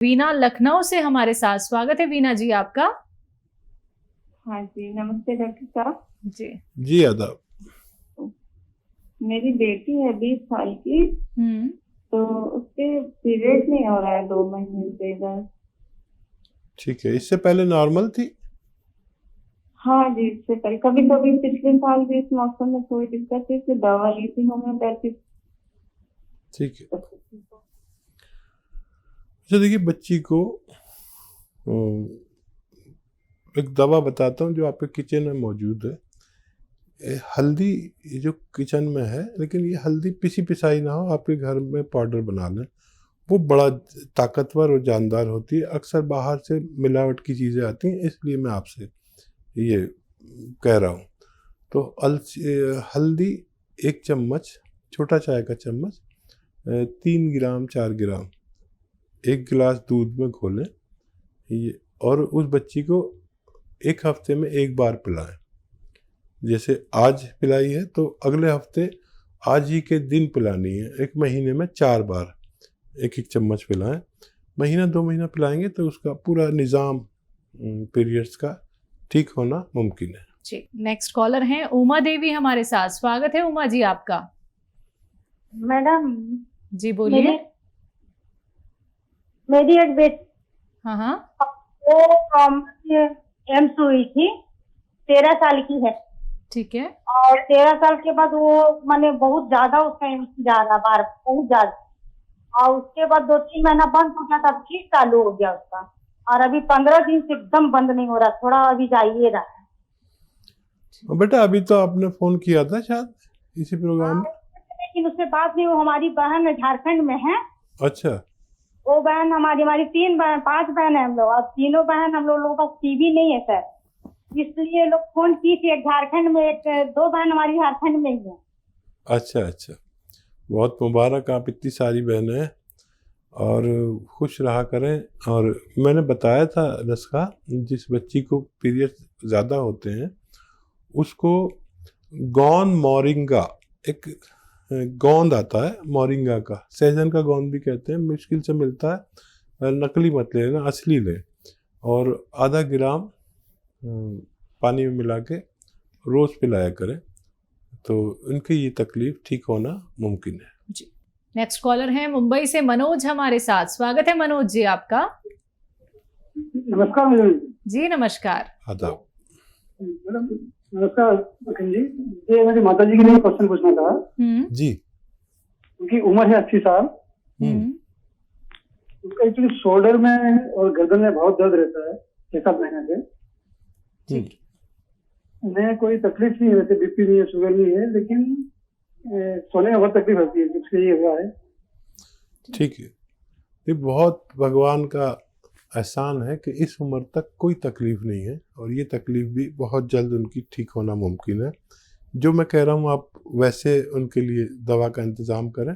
वीना लखनऊ से हमारे साथ, स्वागत है वीना जी आपका। हाँ जी, नमस्ते डॉक्टर साहब। जी आदाब। मेरी बेटी है 20 साल की। तो उसके पीरियड नहीं हो रहा है 2 महीने से इधर। ठीक है, इससे पहले नॉर्मल थी? हाँ जी, इससे पहले कभी कभी पिछले साल भी इस मौसम में कोई दिक्कत थी, फिर दवा ली थी होम्योपैथिक। ठीक है। अच्छा देखिए, बच्ची को एक दवा बताता हूँ जो आपके किचन में मौजूद है। हल्दी ये जो किचन में है, लेकिन ये हल्दी पिसी पिसाई ना हो, आपके घर में पाउडर बना लें। वो बड़ा ताकतवर और जानदार होती है। अक्सर बाहर से मिलावट की चीज़ें आती हैं, इसलिए मैं आपसे ये कह रहा हूँ। तो हल्दी 1 चम्मच, छोटा चाय का चम्मच, 3 ग्राम 4 ग्राम 1 गिलास दूध में घोलें ये, और उस बच्ची को 1 हफ्ते में 1 बार पिलाएं। जैसे आज पिलाई है तो अगले हफ्ते आज ही के दिन पिलानी है। 1 महीने में 4 बार 1-1 चम्मच पिलाएं। महीना 2 महीना पिलाएंगे तो उसका पूरा निज़ाम पीरियड्स का ठीक होना मुमकिन है। जी, नेक्स्ट कॉलर हैं उमा देवी हमारे साथ, स्वागत है उमा जी आपका। मैडम जी बोलिए। मेरी एक बेटी, हाँ, वो एम्स हुई थी, 13 साल की है। ठीक है। और 13 साल के बाद वो माने बहुत ज्यादा उसका एम्स जा रहा बार, बहुत ज्यादा। और उसके बाद 2-3 महीना बंद हो गया, तब फिर चालू हो गया उसका। और अभी 15 दिन से एकदम बंद नहीं हो रहा, थोड़ा अभी जाइए रहा है। बेटा अभी तो आपने फोन किया था शायद इसी प्रोग्राम में, लेकिन उससे बात नहीं। वो हमारी बहन झारखंड में है। अच्छा। वो बहन हमारी 5 बहन है हम लोग, और तीनों बहन हम लोगों का टीवी नहीं है सर, इसलिए लोग फोन की थी। एक झारखंड में, 2 बहन हमारी झारखंड में ही है। अच्छा, बहुत मुबारक, आप इतनी सारी बहनें हैं और खुश रहा करें। और मैंने बताया था नुस्खा, जिस बच्ची को पीरियड ज़्यादा होते हैं उसको गोंद मोरिंगा, एक गोंद आता है मोरिंगा का, सहजन का गोंद भी कहते हैं, मुश्किल से मिलता है, नकली मत लेना, असली लें। और आधा ग्राम पानी में मिला के रोज़ पिलाया करें, तो उनकी ये तकलीफ ठीक होना मुमकिन है। जी, नेक्स्ट कॉलर हैं मुंबई से मनोज हमारे साथ, स्वागत है मनोज जी आपका। नमस्कार मैडम जी नमस्कार। आदाब। मैडम नमस्कार जी। ये मेरी माता जी के लिए क्वेश्चन पूछना था जी। उनकी उम्र है 80 साल। उनका एक्चुअली शोल्डर में और गर्दन में बहुत दर्द रहता है 6-7 महीने से। ठीक। उन्हें कोई तकलीफ नहीं है, वैसे बीपी नहीं है, शुगर नहीं है, लेकिन सोने में बहुत तकलीफ होती है, जिससे ये हुआ है। ठीक है, ये बहुत भगवान का एहसान है कि इस उम्र तक कोई तकलीफ नहीं है, और ये तकलीफ भी बहुत जल्द उनकी ठीक होना मुमकिन है। जो मैं कह रहा हूँ आप वैसे उनके लिए दवा का इंतज़ाम करें।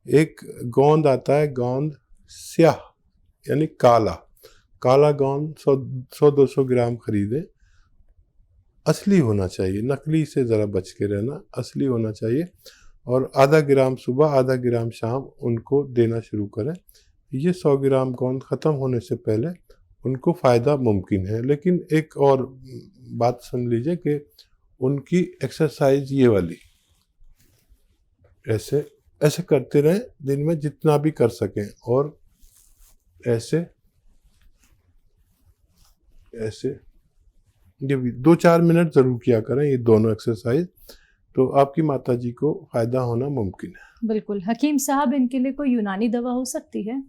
एक गोंद आता है, गोंद स्याह यानी काला गोंद 100-200 ग्राम खरीदें। असली होना चाहिए, नकली से ज़रा बच के रहना, असली होना चाहिए। और आधा ग्राम सुबह, आधा ग्राम शाम उनको देना शुरू करें। ये 100 ग्राम गोंद ख़त्म होने से पहले उनको फ़ायदा मुमकिन है। लेकिन एक और बात सुन लीजिए कि उनकी एक्सरसाइज ये वाली ऐसे करते रहें दिन में जितना भी कर सकें, और ऐसे ये 2-4 मिनट ज़रूर किया करें, ये दोनों एक्सरसाइज, तो आपकी माता जी को फ़ायदा होना मुमकिन है। बिल्कुल। हकीम साहब, इनके लिए कोई यूनानी दवा हो सकती है?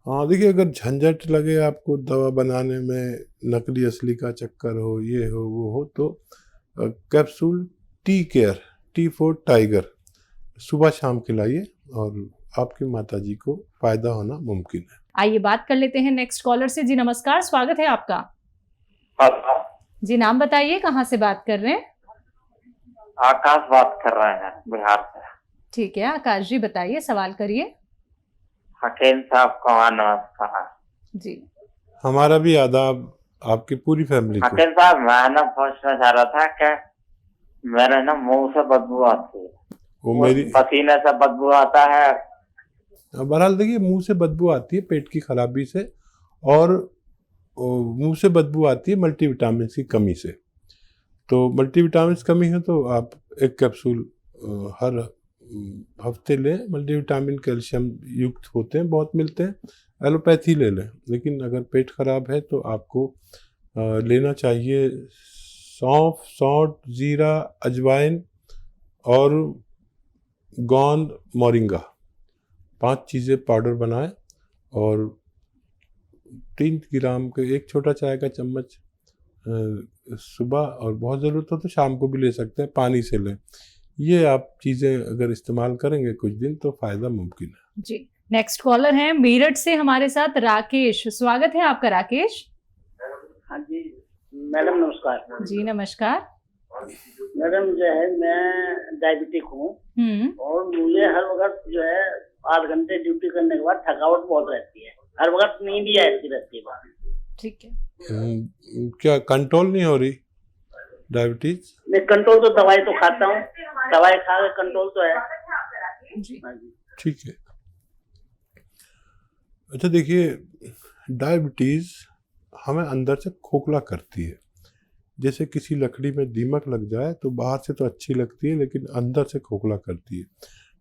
हाँ देखिए, अगर झंझट लगे आपको दवा बनाने में, नकली असली का चक्कर हो, ये हो वो हो, तो capsule T-Care, T for tiger, सुबह शाम खिलाइए और आपकी माता जी को फ़ायदा होना मुमकिन है। आइए बात कर लेते हैं नेक्स्ट कॉलर से। जी नमस्कार, स्वागत है आपका। जी नाम बताइए, कहाँ से बात कर रहे हैं? आकाश बात कर रहे हैं बिहार से। ठीक है आकाश जी, बताइए, सवाल करिए। हकीम साहब को नमस्कार जी। हमारा भी आदाब आपकी पूरी फैमिली को। हकीम साहब, मैं ना पूछना चाह रहा था कि मेरे ना मुंह से बदबू आती है, वो मेरी पसीने से बदबू आता है, बहरहाल देखिए, मुंह से बदबू आती है पेट की खराबी से, और मुंह से बदबू आती है मल्टीविटामिन की कमी से। तो मल्टीविटामिन की कमी है तो आप एक कैप्सूल हर हफ्ते लें। मल्टीविटामिन कैल्शियम युक्त होते हैं, बहुत मिलते हैं। एलोपैथी ले लें, लेकिन अगर पेट खराब है तो आपको लेना चाहिए सौंफ, सौंठ, जीरा, अजवाइन और गोंद, मोरिंगा, 5 चीज़ें पाउडर बनाएं और 3 ग्राम के एक छोटा चाय का चम्मच सुबह, और बहुत ज़रूरत हो तो शाम को भी ले सकते हैं, पानी से लें। ये आप चीज़ें अगर इस्तेमाल करेंगे कुछ दिन तो फ़ायदा मुमकिन है। जी, नेक्स्ट कॉलर हैं मेरठ से हमारे साथ राकेश। स्वागत है आपका राकेश। हाँ जी मैडम नमस्कार। जी नमस्कार। मैडम जो है मैं डायबिटिक हूँ और मुझे हर वक्त जो है 8 घंटे ड्यूटी करने के बाद थकावट बहुत रहती है, हर वक्त नींद ही आती रहती है। ठीक है, क्या कंट्रोल नहीं हो रही डायबिटीज? मैं कंट्रोल तो दवाई तो खाता हूँ, दवाई खा के कंट्रोल तो है। जी ठीक है। अच्छा देखिए, डायबिटीज हमें अंदर से खोखला करती है। जैसे किसी लकड़ी में दीमक लग जाए तो बाहर से तो अच्छी लगती है, लेकिन अंदर से खोखला करती है।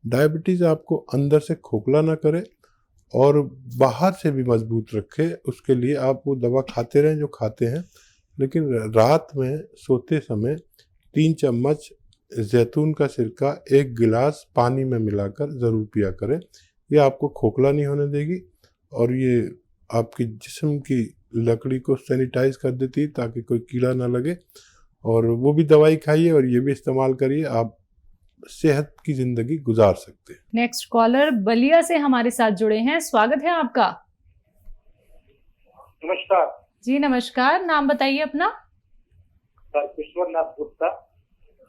डायबिटीज आपको अंदर से खोखला ना करे और बाहर से भी मजबूत रखे, उसके लिए आप वो दवा खाते रहें जो खाते हैं, लेकिन रात में सोते समय 3 चम्मच जैतून का सिरका 1 गिलास पानी में मिलाकर ज़रूर पिया करें। ये आपको खोखला नहीं होने देगी और ये आपकी जिस्म की लकड़ी को सैनिटाइज कर देती है ताकि कोई कीड़ा ना लगे। और वो भी दवाई खाइए और ये भी इस्तेमाल करिए, आप सेहत की जिंदगी गुजार सकते हैं। नेक्स्ट कॉलर बलिया से हमारे साथ जुड़े हैं। स्वागत है आपका। नमस्कार जी नमस्कार, नाम बताइए अपना। सर, विश्वनाथ गुप्ता।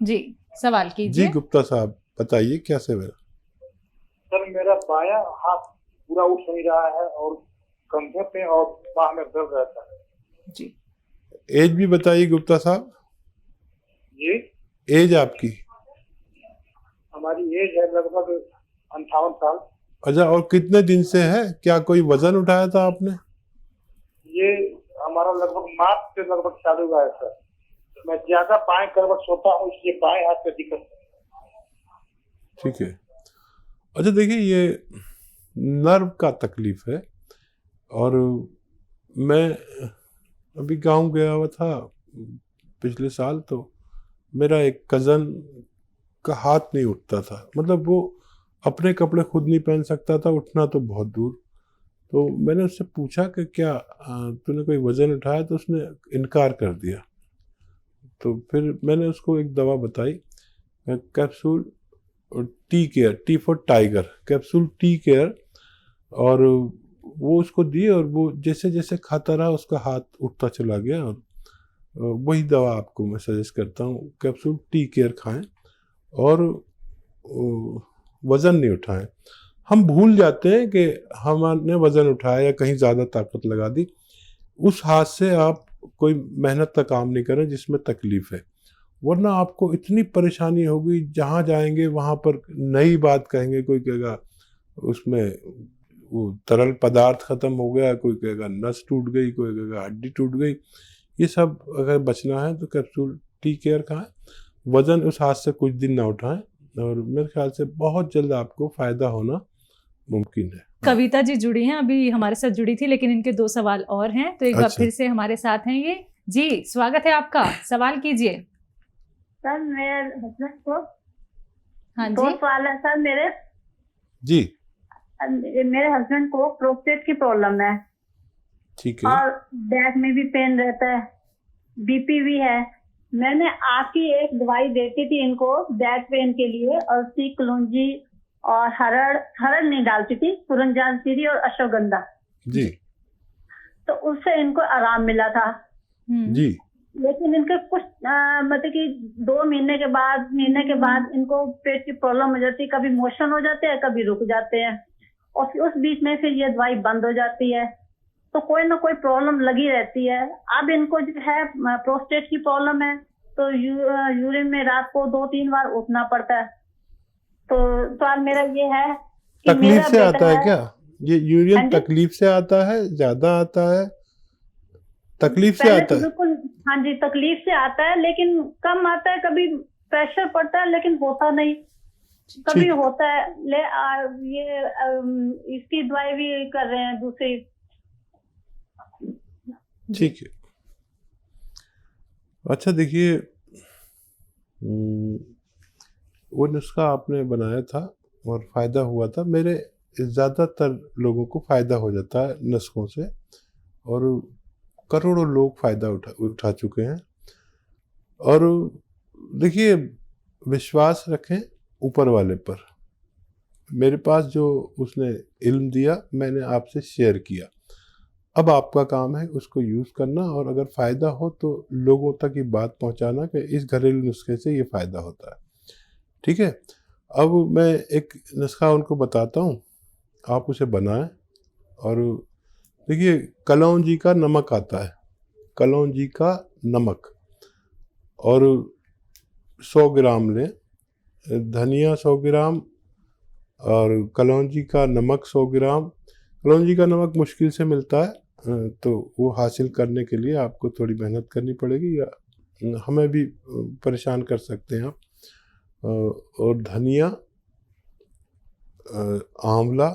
जी सवाल जी कीजिए। गुप्ता साहब बताइए क्या सेवा? सर मेरा बायां हाथ पूरा उठ नहीं रहा है और कंधे पे और बाह में दर्द रहता है। जी एज भी बताइए गुप्ता साहब। जी एज आपकी? हमारी एज है लगभग 58 साल। अच्छा, और कितने दिन से है? क्या कोई वजन उठाया था आपने? ये हमारा लगभग मार्च से लगभग चालू हुआ है सर। मैं ज्यादा बाएं करवट सोता हूँ, इसलिए बाएं हाथ पे दिक्कत है। ठीक है। अच्छा देखिए, ये नर्व का तकलीफ है और मैं अभी गांव गया हुआ था पिछले साल, तो मेरा एक कज़न का हाथ नहीं उठता था, मतलब वो अपने कपड़े खुद नहीं पहन सकता था, उठना तो बहुत दूर। तो मैंने उससे पूछा कि क्या तूने कोई वज़न उठाया? तो उसने इनकार कर दिया। तो फिर मैंने उसको एक दवा बताई, capsule tea care, T for tiger, capsule tea care, और वो उसको दी और वो जैसे जैसे खाता रहा उसका हाथ उठता चला गया। और वही दवा आपको मैं सजेस्ट करता हूँ, कैप्सूल टी केयर खाएं और वज़न नहीं उठाएं। हम भूल जाते हैं कि हमने वज़न उठाया या कहीं ज़्यादा ताकत लगा दी। उस हाथ से आप कोई मेहनत का काम नहीं करें जिसमें तकलीफ़ है, वरना आपको इतनी परेशानी होगी, जहाँ जाएंगे वहाँ पर नई बात कहेंगे। कोई कहेगा उसमें वो तरल पदार्थ ख़त्म हो गया, कोई कहेगा नस टूट गई, कोई कहेगा हड्डी टूट गई। ये सब अगर बचना है तो कैप्सूल टी केयर खाएं, वज़न उस हाथ से कुछ दिन ना उठाएं, और मेरे ख्याल से बहुत जल्द आपको फ़ायदा होना मुमकिन है। कविता जी जुड़ी हैं, अभी हमारे साथ जुड़ी थी, लेकिन इनके 2 सवाल और हैं, तो एक बार फिर से हमारे साथ हैं ये। जी स्वागत है आपका, सवाल कीजिए। सर मेरे हस्बैंड को हाँ 2 जी सवाल है सर मेरे। जी मेरे हस्बैंड को प्रोस्टेट की प्रॉब्लम है ठीक है। और बैक में भी पेन रहता है, बीपी भी है। मैंने आपकी एक दवाई देती थी इनको बैक पेन के लिए, और कलौंजी और हरड़ नहीं डालती थी, पुरंजानसीरी और अश्वगंधा जी तो उससे इनको आराम मिला था। जी लेकिन इनके कुछ मतलब कि 2 महीने के बाद इनको पेट की प्रॉब्लम हो जाती है, कभी मोशन हो जाते हैं, कभी रुक जाते हैं, और फिर उस बीच में फिर ये दवाई बंद हो जाती है। तो कोई ना कोई प्रॉब्लम लगी रहती है। अब इनको जो है प्रोस्टेट की प्रॉब्लम है, तो यूरिन में रात को 2-3 बार उठना पड़ता है। तो सवाल मेरा ये है कि तकलीफ मेरा से आता बेटा है क्या? ये हाँ यूरिन जी। तकलीफ से आता है, ज्यादा आता है? तकलीफ से पहले आता तो है? बिल्कुल, हाँ जी, तकलीफ से आता है, लेकिन कम आता है, कभी प्रेशर पड़ता है लेकिन होता नहीं, कभी ठीक। होता है। इसकी दवाई भी कर रहे हैं दूसरी। ठीक है। अच्छा देखिए, वो नुस्खा आपने बनाया था और फ़ायदा हुआ था। मेरे ज़्यादातर लोगों को फ़ायदा हो जाता है नुस्खों से, और करोड़ों लोग फ़ायदा उठा चुके हैं। और देखिए, विश्वास रखें ऊपर वाले पर। मेरे पास जो उसने इल्म दिया, मैंने आपसे शेयर किया। अब आपका काम है उसको यूज़ करना, और अगर फ़ायदा हो तो लोगों तक ये बात पहुंचाना कि इस घरेलू नुस्खे से ये फ़ायदा होता है। ठीक है। अब मैं एक नुस्खा उनको बताता हूँ, आप उसे बनाएं। और देखिए, कलौंजी का नमक आता है, कलौंजी का नमक, और 100 ग्राम लें, धनिया 100 ग्राम, और कलौंजी का नमक 100 ग्राम। कलौंजी का नमक मुश्किल से मिलता है, तो वो हासिल करने के लिए आपको थोड़ी मेहनत करनी पड़ेगी, या हमें भी परेशान कर सकते हैं आप। और धनिया, आंवला,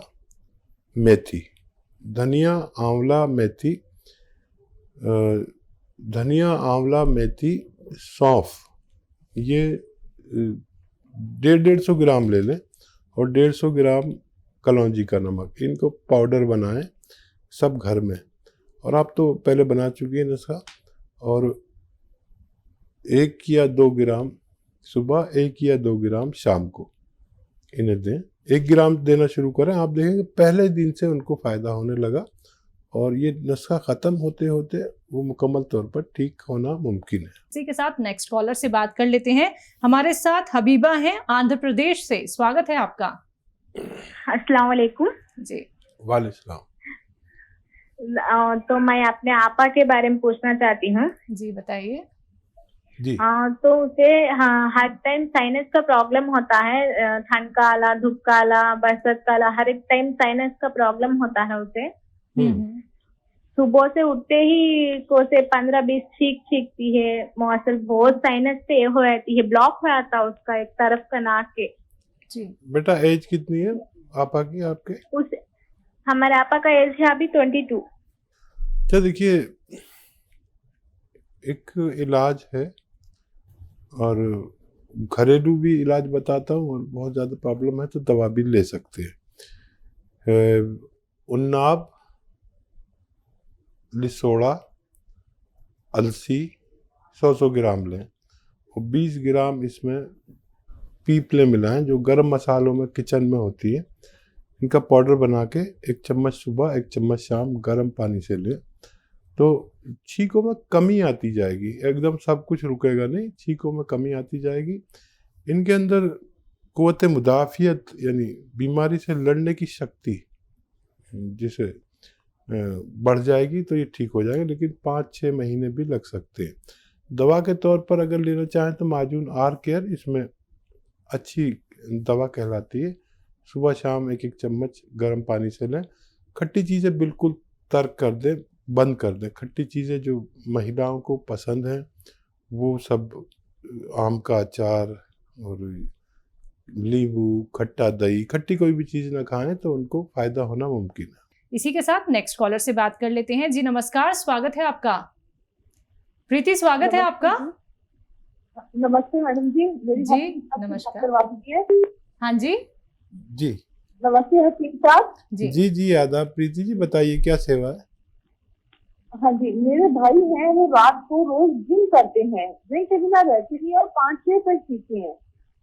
मेथी, धनिया, आंवला, मेथी, धनिया, आंवला, मेथी, सौंफ, ये 150 ग्राम ले लें, और 150 ग्राम कलौंजी का नमक। इनको पाउडर बनाएं सब घर में। और आप तो पहले बना चुकी हैं नुस्खा। और 1 या 2 ग्राम सुबह, 1 या 2 ग्राम शाम को इन्हें दें। 1 ग्राम देना शुरू करें, आप देखेंगे पहले दिन से उनको फ़ायदा होने लगा, और ये नुस्खा ख़त्म होते होते वो मुकम्मल तौर पर ठीक होना मुमकिन है। इसी के साथ नेक्स्ट कॉलर से बात कर लेते हैं। हमारे साथ हबीबा हैं आंध्र प्रदेश से। स्वागत है आपका। अस्सलाम वालेकुम जी। वालेकुम। तो मैं अपने आपा के बारे में पूछना चाहती हूँ। जी बताइए। जी। तो उसे हर टाइम साइनस का प्रॉब्लम होता है, ठंड का आला, धूप का आला, बरसात का आला, हर एक टाइम साइनस का प्रॉब्लम होता है उसे। सुबह से उठते ही को से 15-20 छींकती है, मौसम बहुत साइनस से हो जाती है, ब्लॉक हो जाता है उसका एक तरफ का नाक के। जी। बेटा एज कितनी है आपा की आपके? उस हमारे आपा का एज है अभी 22। अच्छा देखिए, एक इलाज है, और घरेलू भी इलाज बताता हूँ, और बहुत ज़्यादा प्रॉब्लम है तो दवा भी ले सकते हैं। उन्नाब, लिसोड़ा, अलसी 100 ग्राम लें, और 20 ग्राम इसमें पीपले मिलाएं, जो गरम मसालों में किचन में होती है। इनका पाउडर बना के 1 चम्मच सुबह, 1 चम्मच शाम गर्म पानी से लें, तो छींकों में कमी आती जाएगी। एकदम सब कुछ रुकेगा नहीं, छींकों में कमी आती जाएगी। इनके अंदर क़ुव्वत मुदाफ़ियत, यानी बीमारी से लड़ने की शक्ति जिसे बढ़ जाएगी, तो ये ठीक हो जाएंगे। लेकिन 5-6 महीने भी लग सकते हैं। दवा के तौर पर अगर लेना चाहें तो माजून आर केयर इसमें अच्छी दवा कहलाती है। सुबह शाम 1-1 चम्मच गर्म पानी से लें। खट्टी चीज़ें बिल्कुल तर्क कर दें, बंद कर दें। खट्टी चीज़ें जो महिलाओं को पसंद हैं वो सब, आम का अचार और नींबू, खट्टा दही, खट्टी कोई भी चीज़ ना खाएं तो उनको फ़ायदा होना मुमकिन है। इसी के साथ नेक्स्ट कॉलर से बात कर लेते हैं। जी नमस्कार, स्वागत है आपका। प्रीति, स्वागत है आपका। नमस्ते मैडम जी। जी नमस्कार। करवा दीजिए। हाँ जी। जी नमस्ते हकीम साहब। जी जी जी आदाब। प्रीति जी बताइए क्या सेवा है? हाँ जी, मेरे भाई हैं, वो रात को रोज जिम करते हैं, ड्रिंक के बिना रहते भी, और 5-6 तक पीते हैं,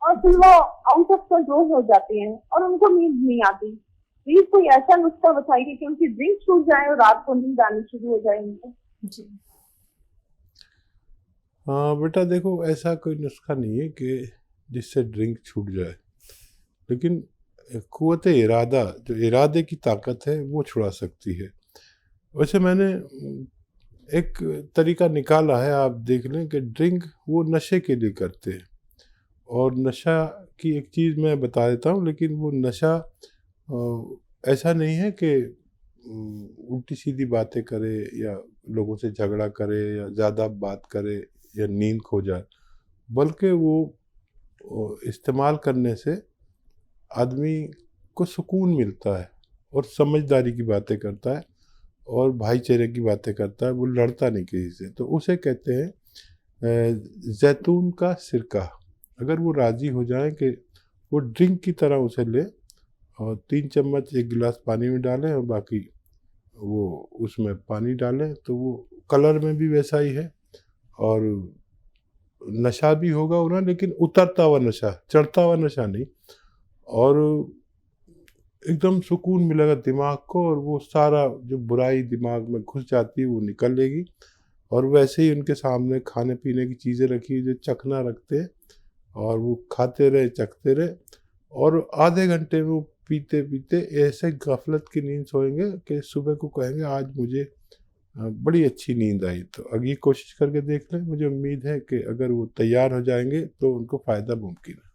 और फिर वो आउट ऑफ कंट्रोल हो जाते हैं और उनको नींद नहीं आती। प्लीज कोई ऐसा नुस्खा बताइए कि उनकी ड्रिंक छूट जाए और रात को नींद आनी शुरू हो जाए उनको। जी। हाँ बेटा देखो, ऐसा कोई नुस्खा नहीं है कि जिससे ड्रिंक छूट जाए, लेकिन क़ुव्वत इरादा, जो इरादे की ताकत है वो छुड़ा सकती है। वैसे मैंने एक तरीका निकाला है, आप देख लें कि ड्रिंक वो नशे के लिए करते हैं, और नशा की एक चीज़ मैं बता देता हूँ, लेकिन वो नशा ऐसा नहीं है कि उल्टी सीधी बातें करे या लोगों से झगड़ा करे या ज़्यादा बात करे या नींद खो जाए, बल्कि वो इस्तेमाल करने से आदमी को सुकून मिलता है और समझदारी की बातें करता है और भाईचारे की बातें करता है, वो लड़ता नहीं किसी से। तो उसे कहते हैं जैतून का सिरका। अगर वो राज़ी हो जाए कि वो ड्रिंक की तरह उसे ले और 3 चम्मच 1 गिलास पानी में डालें और बाकी वो उसमें पानी डालें, तो वो कलर में भी वैसा ही है और नशा भी होगा उन्हें, लेकिन उतरता हुआ नशा, चढ़ता हुआ नशा नहीं, और एकदम सुकून मिलेगा दिमाग को और वो सारा जो बुराई दिमाग में घुस जाती है वो निकलेगी। और वैसे ही उनके सामने खाने पीने की चीज़ें रखी जो चखना रखते हैं और वो खाते रहे चखते रहे और आधे घंटे में वो पीते पीते ऐसे गफलत की नींद सोएंगे कि सुबह को कहेंगे आज मुझे बड़ी अच्छी नींद आई। तो अगर ये कोशिश करके देख लें, मुझे उम्मीद है कि अगर वो तैयार हो जाएंगे तो उनको फ़ायदा मुमकिन है।